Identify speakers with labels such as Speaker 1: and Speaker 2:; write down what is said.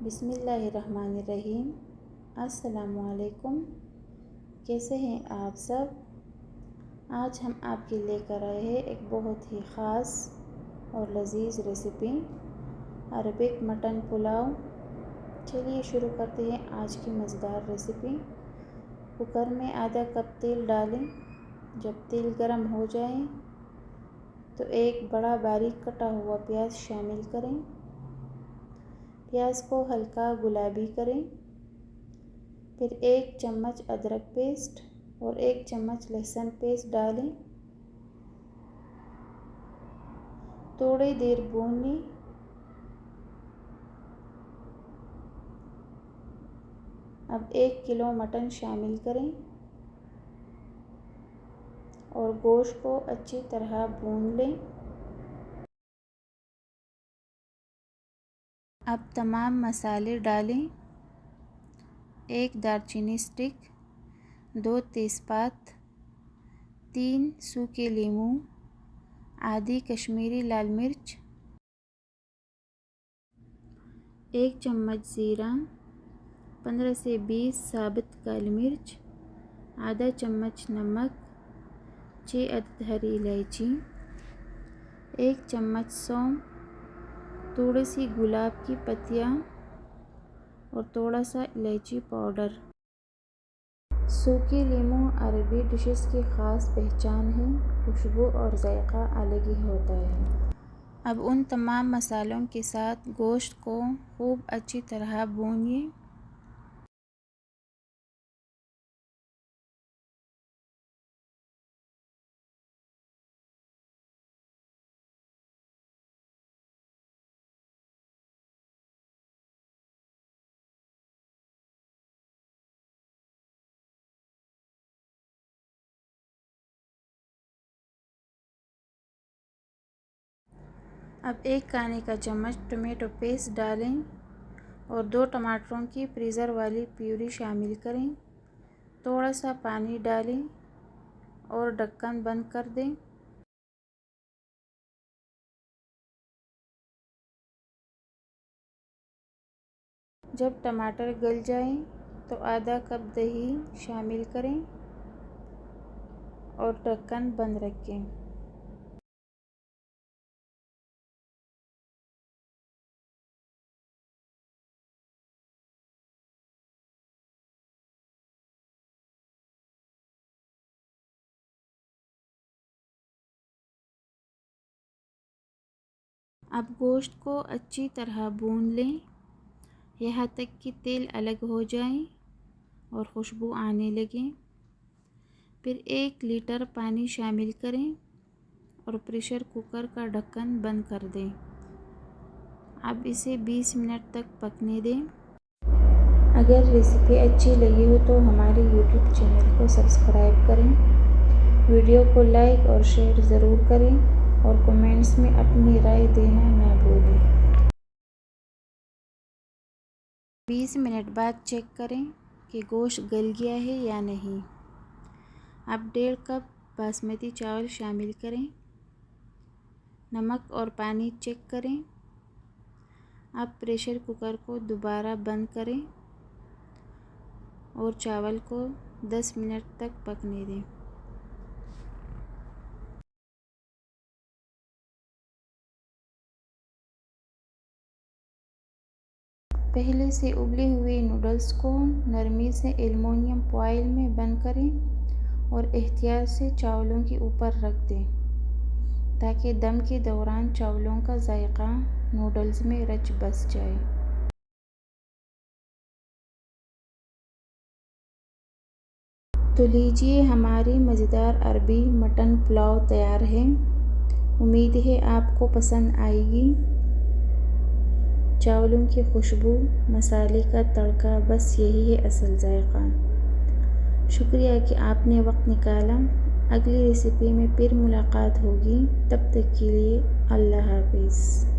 Speaker 1: बिस्मिल्लाहिर्रहमानिर्रहीम। अस्सलामुअलैकुम। कैसे हैं आप सब। आज हम आपके लेकर आए हैं एक बहुत ही ख़ास और लजीज रेसिपी, अरबिक मटन पुलाव। चलिए शुरू करते हैं आज की मज़ेदार रेसिपी। कुकर में आधा कप तेल डालें। जब तेल गर्म हो जाए तो एक बड़ा बारीक कटा हुआ प्याज शामिल करें। प्याज को हल्का गुलाबी करें। फिर 1 चम्मच अदरक पेस्ट और 1 चम्मच लहसुन पेस्ट डालें। थोड़ी देर भून लें। अब 1 किलो मटन शामिल करें और गोश्त को अच्छी तरह भून लें। अब तमाम मसाले डालें। 1 दालचीनी स्टिक, 2 तेज़पात, 3 सूखे लीमू, आधी कश्मीरी लाल मिर्च, 1 चम्मच ज़ीरा, 15 से 20 साबुत काली मिर्च, आधा चम्मच नमक, 6 अदद हरी इलायची, 1 चम्मच सौंफ, थोड़ी सी गुलाब की पत्तियाँ और थोड़ा सा इलायची पाउडर। सूखे लीमू अरबी डिशेस की ख़ास पहचान है। खुशबू और जायका अलग ही होता है। अब उन तमाम मसालों के साथ गोश्त को खूब अच्छी तरह भूनिए। अब 1 खाने का चम्मच टमाटो पेस्ट डालें और 2 टमाटरों की फ्रीज़र वाली प्यूरी शामिल करें। थोड़ा सा पानी डालें और ढक्कन बंद कर दें। जब टमाटर गल जाएं तो आधा कप दही शामिल करें और ढक्कन बंद रखें। अब गोश्त को अच्छी तरह भून लें, यहाँ तक कि तेल अलग हो जाए और खुशबू आने लगे। फिर 1 लीटर पानी शामिल करें और प्रेशर कुकर का ढक्कन बंद कर दें। अब इसे 20 मिनट तक पकने दें। अगर रेसिपी अच्छी लगी हो तो हमारे YouTube चैनल को सब्सक्राइब करें, वीडियो को लाइक और शेयर ज़रूर करें और कमेंट्स में अपनी राय देना ना भूलें। 20 मिनट बाद चेक करें कि गोश्त गल गया है या नहीं। अब 1.5 कप बासमती चावल शामिल करें। नमक और पानी चेक करें। अब प्रेशर कुकर को दोबारा बंद करें और चावल को 10 मिनट तक पकने दें। पहले से उबले हुए नूडल्स को नरमी से एल्युमिनियम फॉइल में बंद करें और एहतियात से चावलों के ऊपर रख दें ताकि दम के दौरान चावलों का जायका नूडल्स में रच बस जाए। तो लीजिए, हमारी मज़ेदार अरबी मटन पुलाव तैयार है। उम्मीद है आपको पसंद आएगी। चावलों की खुशबू, मसाले का तड़का, बस यही है असल जायका। शुक्रिया कि आपने वक्त निकाला। अगली रेसिपी में फिर मुलाकात होगी। तब तक के लिए अल्लाह हाफ़िज़।